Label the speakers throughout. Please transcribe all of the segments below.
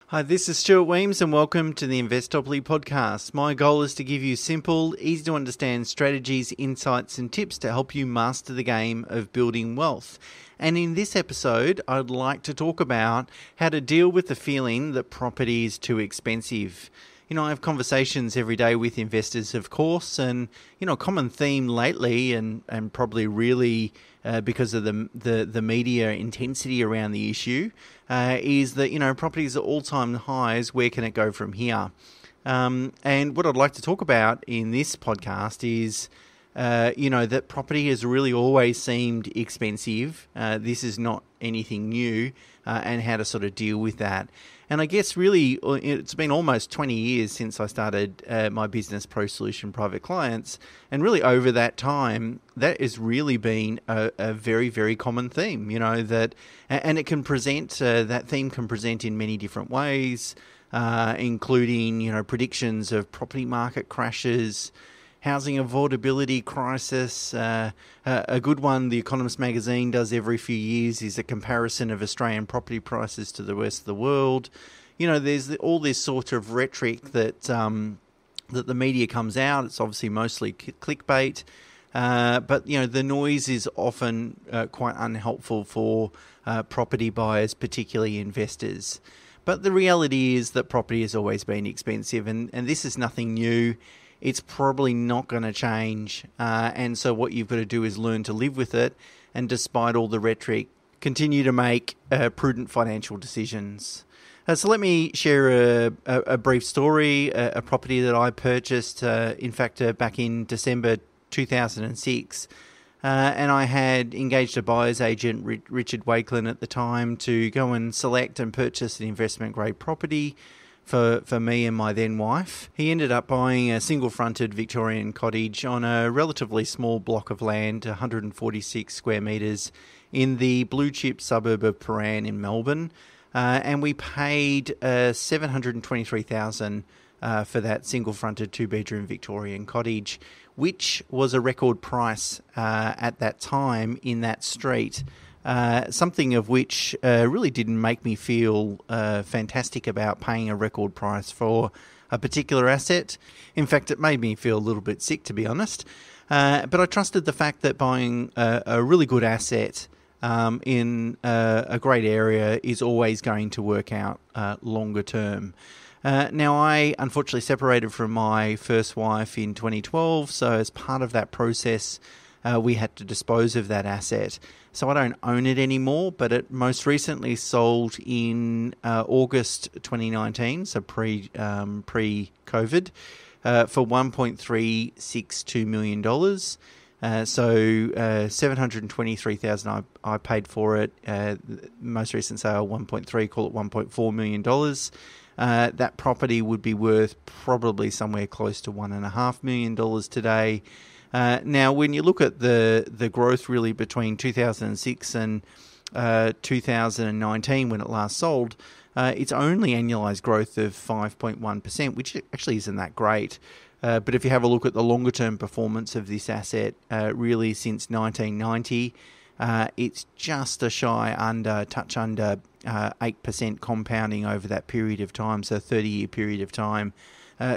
Speaker 1: Hi, this is Stuart Weems and welcome to the Investopoly podcast. My goal is to give you simple, easy to understand strategies, insights and tips to help you master the game of building wealth. And in this episode, I'd like to talk about how to deal with the feeling that property is too expensive. You know, I have conversations every day with investors, of course, and, you know, a common theme lately and probably really because of the media intensity around the issue is that, you know, properties are all-time highs. Where can it go from here? And what I'd like to talk about in this podcast is, you know, that property has really always seemed expensive. This is not anything new, and how to sort of deal with that. And I guess really it's been almost 20 years since I started my business, ProSolution Private Clients. And really over that time, that has really been a very, very common theme, you know, that, and it can present, that theme can present in many different ways, including, you know, predictions of property market crashes, housing affordability crisis. A good one The Economist magazine does every few years is a comparison of Australian property prices to the rest of the world. You know, there's all this sort of rhetoric that that the media comes out. It's obviously mostly clickbait, but you know the noise is often quite unhelpful for property buyers, particularly investors. But the reality is that property has always been expensive, and this is nothing new. It's probably not going to change. And so what you've got to do is learn to live with it. And despite all the rhetoric, continue to make prudent financial decisions. So let me share a brief story, a property that I purchased, in fact, back in December 2006. And I had engaged a buyer's agent, Richard Wakelin, at the time to go and select and purchase an investment-grade property for me and my then wife. He ended up buying a single-fronted Victorian cottage on a relatively small block of land, 146 square metres, in the blue-chip suburb of Prahran in Melbourne. And we paid $723,000 for that single-fronted two-bedroom Victorian cottage, which was a record price at that time in that street. Something of which really didn't make me feel fantastic about paying a record price for a particular asset. In fact, it made me feel a little bit sick, to be honest. But I trusted the fact that buying a really good asset in a great area is always going to work out longer term. Now, I unfortunately separated from my first wife in 2012, so as part of that process, we had to dispose of that asset. So I don't own it anymore, but it most recently sold in August 2019, so pre-COVID, for $1.362 million. So $723,000 I paid for it. Most recent sale, 1.3, call it $1.4 million. That property would be worth probably somewhere close to $1.5 million today. Now, when you look at the growth really between 2006 and 2019 when it last sold, it's only annualised growth of 5.1%, which actually isn't that great. But if you have a look at the longer-term performance of this asset, really since 1990, it's just a touch under 8% compounding over that period of time, so a 30-year period of time.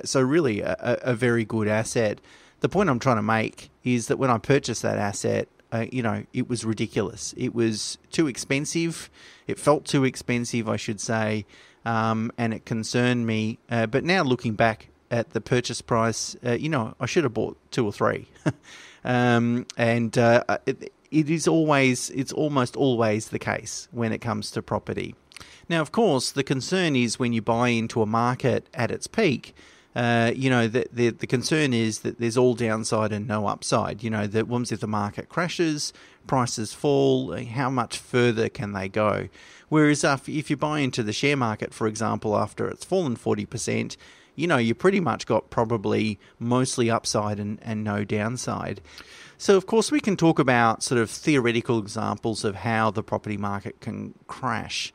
Speaker 1: So really a very good asset. The point I'm trying to make is that when I purchased that asset, you know, it was ridiculous. It was too expensive. It felt too expensive, I should say, and it concerned me. But now looking back at the purchase price, you know, I should have bought two or three. It's almost always the case when it comes to property. Now, of course, the concern is when you buy into a market at its peak, you know, the concern is that there's all downside and no upside. You know, that once if the market crashes, prices fall, how much further can they go? Whereas if you buy into the share market, for example, after it's fallen 40%, you know, you pretty much got probably mostly upside and no downside. So, of course, we can talk about sort of theoretical examples of how the property market can crash.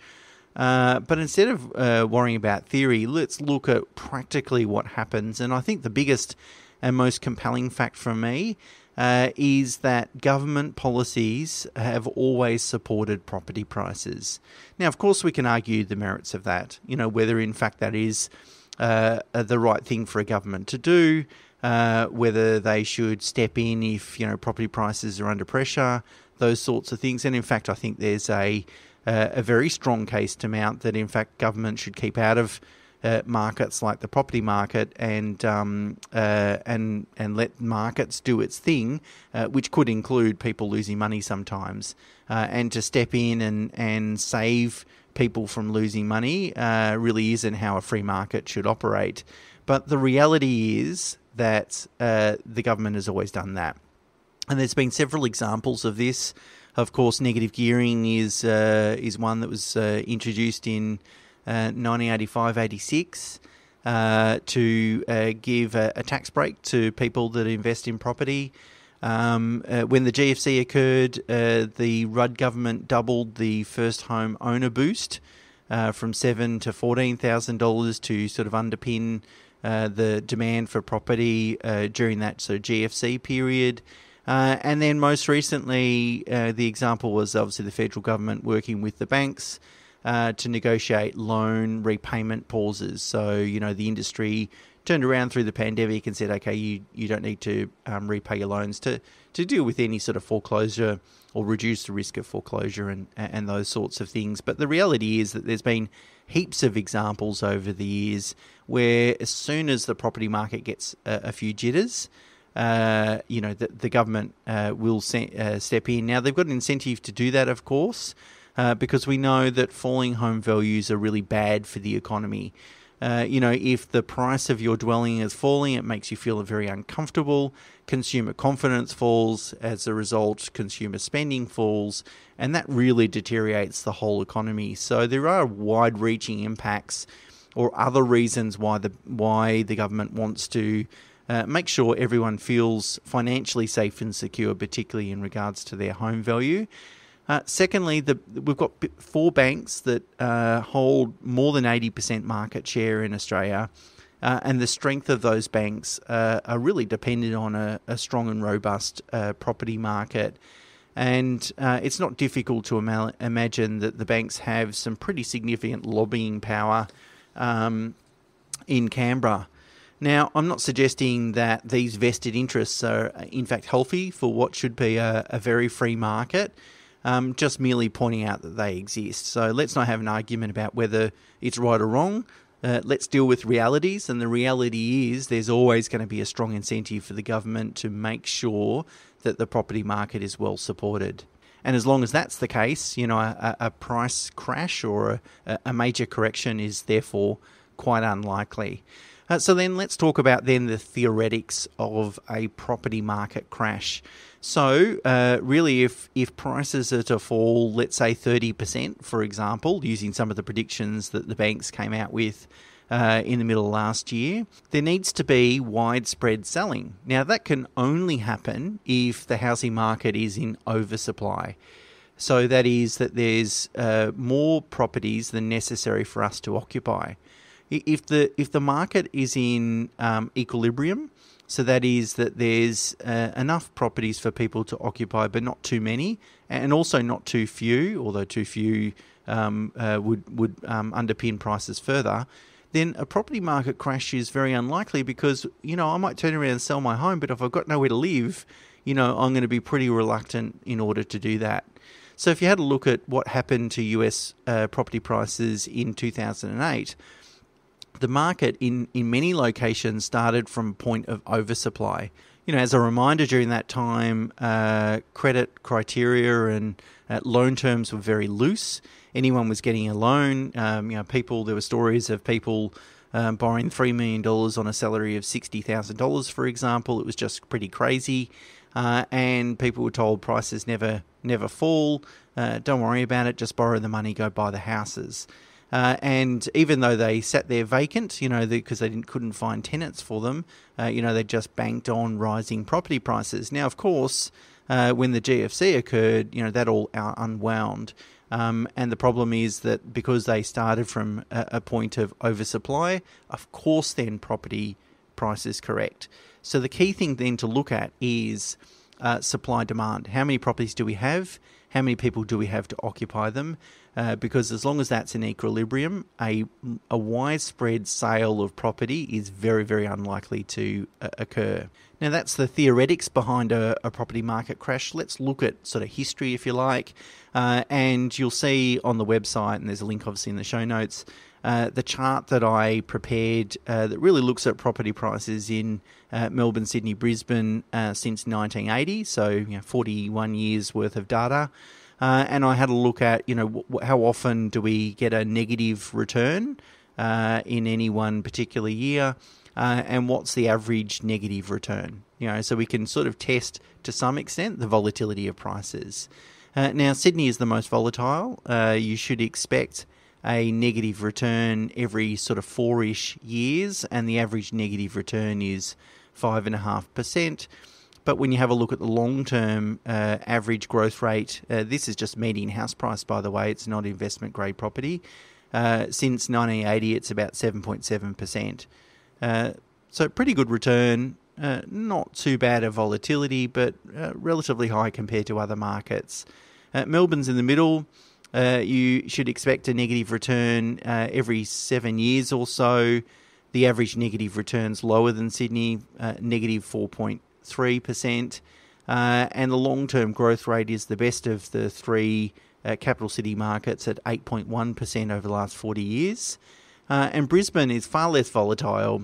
Speaker 1: But instead of worrying about theory, let's look at practically what happens. And I think the biggest and most compelling fact for me is that government policies have always supported property prices. Now, of course, we can argue the merits of that, whether in fact that is the right thing for a government to do, whether they should step in if, property prices are under pressure, those sorts of things. And in fact, I think there's a very strong case to mount that in fact government should keep out of markets like the property market and let markets do its thing, which could include people losing money sometimes, and to step in and save people from losing money really isn't how a free market should operate. But the reality is that the government has always done that, and there's been several examples of this. Of course, negative gearing is one that was introduced in 1985-86 to give a tax break to people that invest in property. When the GFC occurred, the Rudd government doubled the first home owner boost from $7,000 to $14,000 to sort of underpin the demand for property during that sort of GFC period. And then most recently, the example was obviously the federal government working with the banks to negotiate loan repayment pauses. So, the industry turned around through the pandemic and said, okay, you don't need to repay your loans to deal with any sort of foreclosure or reduce the risk of foreclosure and those sorts of things. But the reality is that there's been heaps of examples over the years where as soon as the property market gets a few jitters, the government will step in. Now, they've got an incentive to do that, of course, because we know that falling home values are really bad for the economy. If the price of your dwelling is falling, it makes you feel very uncomfortable. Consumer confidence falls. As a result, consumer spending falls, and that really deteriorates the whole economy. So there are wide-reaching impacts or other reasons why the government wants to make sure everyone feels financially safe and secure, particularly in regards to their home value. Secondly, we've got 4 banks that hold more than 80% market share in Australia, and the strength of those banks are really dependent on a strong and robust property market. And it's not difficult to imagine that the banks have some pretty significant lobbying power in Canberra. Now, I'm not suggesting that these vested interests are in fact healthy for what should be a very free market. Just merely pointing out that they exist. So let's not have an argument about whether it's right or wrong. Let's deal with realities, and the reality is there's always going to be a strong incentive for the government to make sure that the property market is well supported. And as long as that's the case, a price crash or a major correction is therefore quite unlikely. So then let's talk about then the theoretics of a property market crash. So really, if prices are to fall, let's say 30%, for example, using some of the predictions that the banks came out with in the middle of last year, there needs to be widespread selling. Now, that can only happen if the housing market is in oversupply. So that is that there's more properties than necessary for us to occupy. If the market is in equilibrium, so that is that there's enough properties for people to occupy, but not too many, and also not too few, although too few would underpin prices further, then a property market crash is very unlikely because, I might turn around and sell my home, but if I've got nowhere to live, I'm going to be pretty reluctant in order to do that. So if you had a look at what happened to US property prices in 2008, the market in many locations started from a point of oversupply. As a reminder, during that time, credit criteria and loan terms were very loose. Anyone was getting a loan. There were stories of people borrowing $3 million on a salary of $60,000, for example. It was just pretty crazy. And people were told prices never fall. Don't worry about it. Just borrow the money, go buy the houses. And even though they sat there vacant, because they couldn't find tenants for them, they just banked on rising property prices. Now, of course, when the GFC occurred, that all unwound. And the problem is that because they started from a point of oversupply, of course, then property prices correct. So the key thing then to look at is supply demand. How many properties do we have? How many people do we have to occupy them? Because as long as that's in equilibrium, a widespread sale of property is very, very unlikely to occur. Now, that's the theoretics behind a property market crash. Let's look at sort of history, if you like. And you'll see on the website, and there's a link obviously in the show notes, the chart that I prepared that really looks at property prices in Melbourne, Sydney, Brisbane since 1980, so 41 years worth of data. And I had a look at, how often do we get a negative return in any one particular year, and what's the average negative return? So we can sort of test to some extent the volatility of prices. Now, Sydney is the most volatile. You should expect a negative return every sort of 4-ish years, and the average negative return is 5.5%. But when you have a look at the long-term average growth rate, this is just median house price, by the way, it's not investment-grade property. Since 1980, it's about 7.7%. So pretty good return, not too bad a volatility, but relatively high compared to other markets. Melbourne's in the middle. You should expect a negative return every 7 years or so. The average negative return's lower than Sydney, negative 4.3%. And the long-term growth rate is the best of the three capital city markets at 8.1% over the last 40 years. And Brisbane is far less volatile,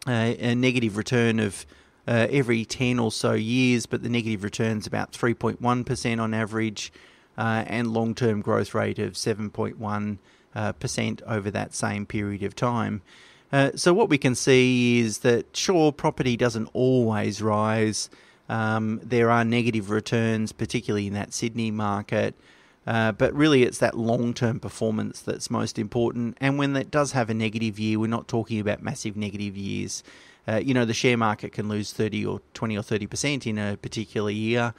Speaker 1: a negative return of every 10 or so years, but the negative return's about 3.1% on average, and long-term growth rate of 7.1% over that same period of time. So what we can see is that, sure, property doesn't always rise. There are negative returns, particularly in that Sydney market, but really it's that long-term performance that's most important. And when that does have a negative year, we're not talking about massive negative years. The share market can lose 30 or 20 or 30% in a particular year,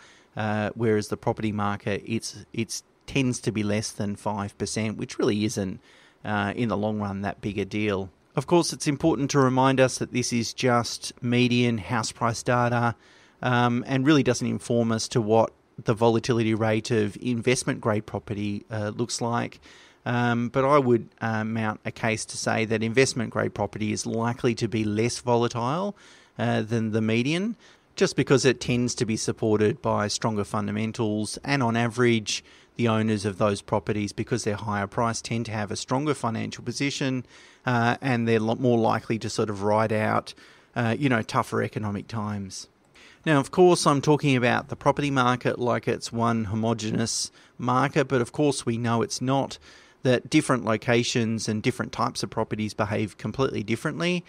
Speaker 1: whereas the property market, it's tends to be less than 5%, which really isn't, in the long run, that big a deal. Of course, it's important to remind us that this is just median house price data, and really doesn't inform us to what the volatility rate of investment-grade property looks like. But I would mount a case to say that investment-grade property is likely to be less volatile than the median, just because it tends to be supported by stronger fundamentals, and on average, the owners of those properties, because they're higher priced, tend to have a stronger financial position, and they're more likely to sort of ride out, tougher economic times. Now, of course, I'm talking about the property market like it's one homogenous market, but of course we know it's not, that different locations and different types of properties behave completely differently.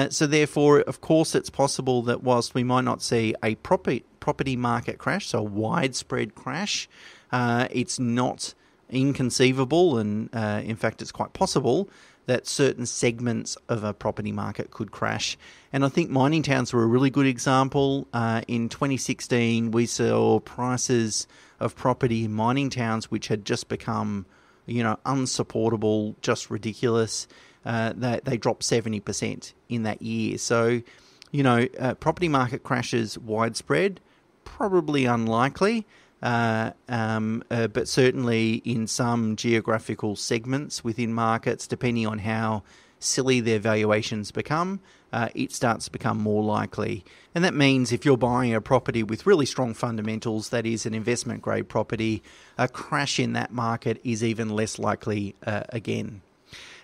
Speaker 1: So therefore, of course, it's possible that whilst we might not see a property market crash, so a widespread crash, it's not inconceivable, and in fact, it's quite possible that certain segments of a property market could crash. And I think mining towns were a really good example. In 2016, we saw prices of property in mining towns which had just become, unsupportable, just ridiculous. They dropped 70% in that year. So, property market crashes widespread, probably unlikely. But certainly in some geographical segments within markets, depending on how silly their valuations become, it starts to become more likely. And that means if you're buying a property with really strong fundamentals, that is an investment grade property, a crash in that market is even less likely again.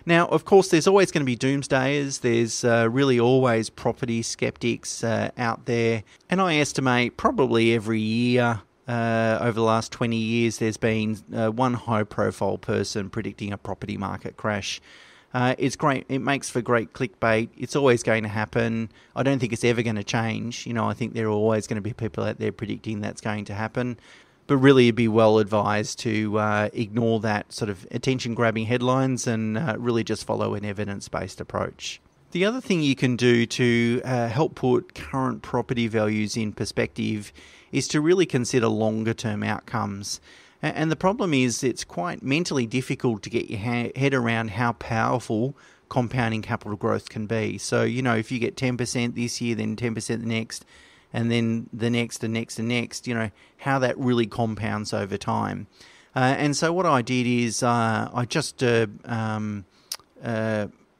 Speaker 1: Now, of course, there's always going to be doomsdayers. There's really always property skeptics out there. And I estimate probably every year over the last 20 years, there's been one high-profile person predicting a property market crash. It's great. It makes for great clickbait. It's always going to happen. I don't think it's ever going to change. I think there are always going to be people out there predicting that's going to happen. But really, you'd be well advised to ignore that sort of attention-grabbing headlines and really just follow an evidence-based approach. The other thing you can do to help put current property values in perspective is to really consider longer-term outcomes. And the problem is it's quite mentally difficult to get your head around how powerful compounding capital growth can be. So, if you get 10% this year, then 10% the next, and then the next and next and next, how that really compounds over time. And so what I did is I just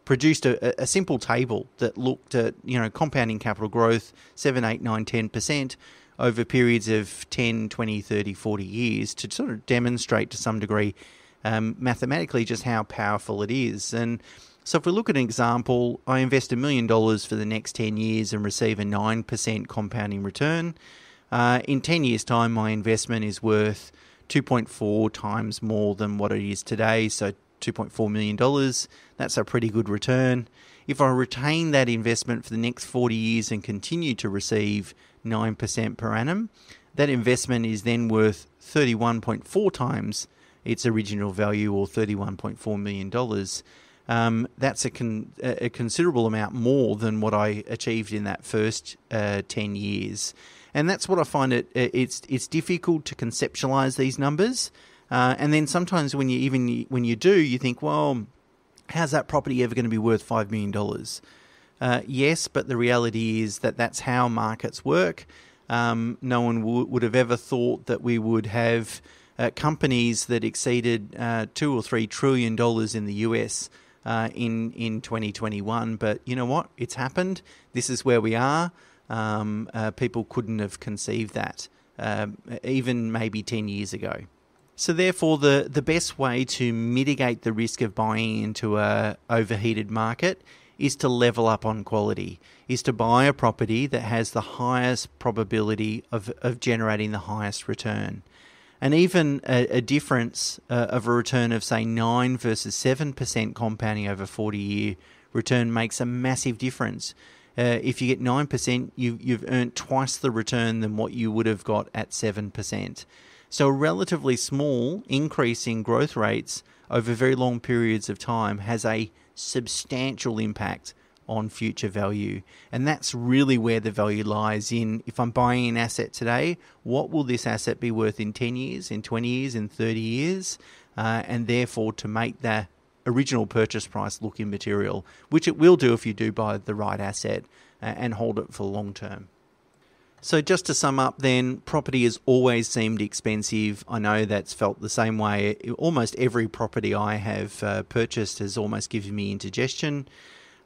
Speaker 1: produced a simple table that looked at, compounding capital growth, 7, 8, 9, 10% over periods of 10, 20, 30, 40 years to sort of demonstrate to some degree mathematically just how powerful it is. And so if we look at an example, I invest $1 million for the next 10 years and receive a 9% compounding return. In 10 years' time, my investment is worth 2.4 times more than what it is today, so $2.4 million. That's a pretty good return. If I retain that investment for the next 40 years and continue to receive 9% per annum, that investment is then worth 31.4 times its original value, or $31.4 million. That's a considerable amount more than what I achieved in that first 10 years. And that's what I find it's difficult to conceptualize these numbers. And then sometimes when you do, you think, well, how's that property ever going to be worth $5 million? Yes, but the reality is that that's how markets work. No one would have ever thought that we would have companies that exceeded $2 or $3 trillion in the US in 2021. But you know what? It's happened. This is where we are. People couldn't have conceived that even maybe 10 years ago. So therefore, the best way to mitigate the risk of buying into a overheated market is to level up on quality, is to buy a property that has the highest probability of generating the highest return. And even a difference of a return of, say, 9 versus 7% compounding over 40-year return makes a massive difference. If you get 9%, you've earned twice the return than what you would have got at 7%. So a relatively small increase in growth rates over very long periods of time has a substantial impact on future value. And that's really where the value lies in, if I'm buying an asset today, what will this asset be worth in 10 years, in 20 years, in 30 years? And therefore to make that original purchase price look immaterial, which it will do if you do buy the right asset and hold it for long term. So just to sum up then, property has always seemed expensive. I know that's felt the same way. Almost every property I have purchased has almost given me indigestion.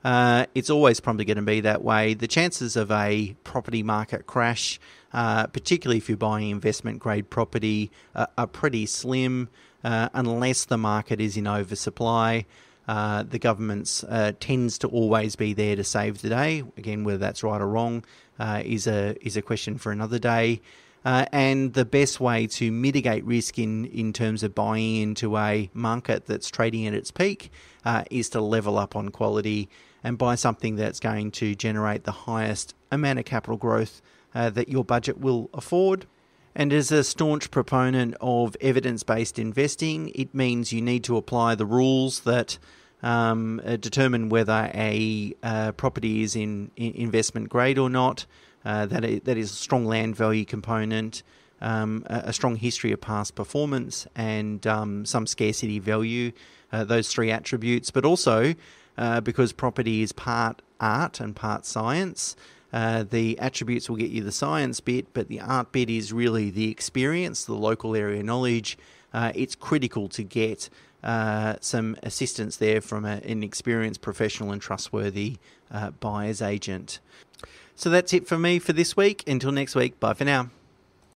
Speaker 1: It's always probably going to be that way. The chances of a property market crash, particularly if you're buying investment-grade property, are pretty slim unless the market is in oversupply. The government tends to always be there to save the day. Again, whether that's right or wrong is a question for another day. And the best way to mitigate risk in terms of buying into a market that's trading at its peak is to level up on quality and buy something that's going to generate the highest amount of capital growth that your budget will afford. And as a staunch proponent of evidence-based investing, it means you need to apply the rules that determine whether a property is in investment grade or not. That is a strong land value component, a strong history of past performance, and some scarcity value, those three attributes. But also, because property is part art and part science, the attributes will get you the science bit, but the art bit is really the experience, the local area knowledge. It's critical to get some assistance there from an experienced professional and trustworthy buyer's agent. So that's it for me for this week. Until next week, bye for now.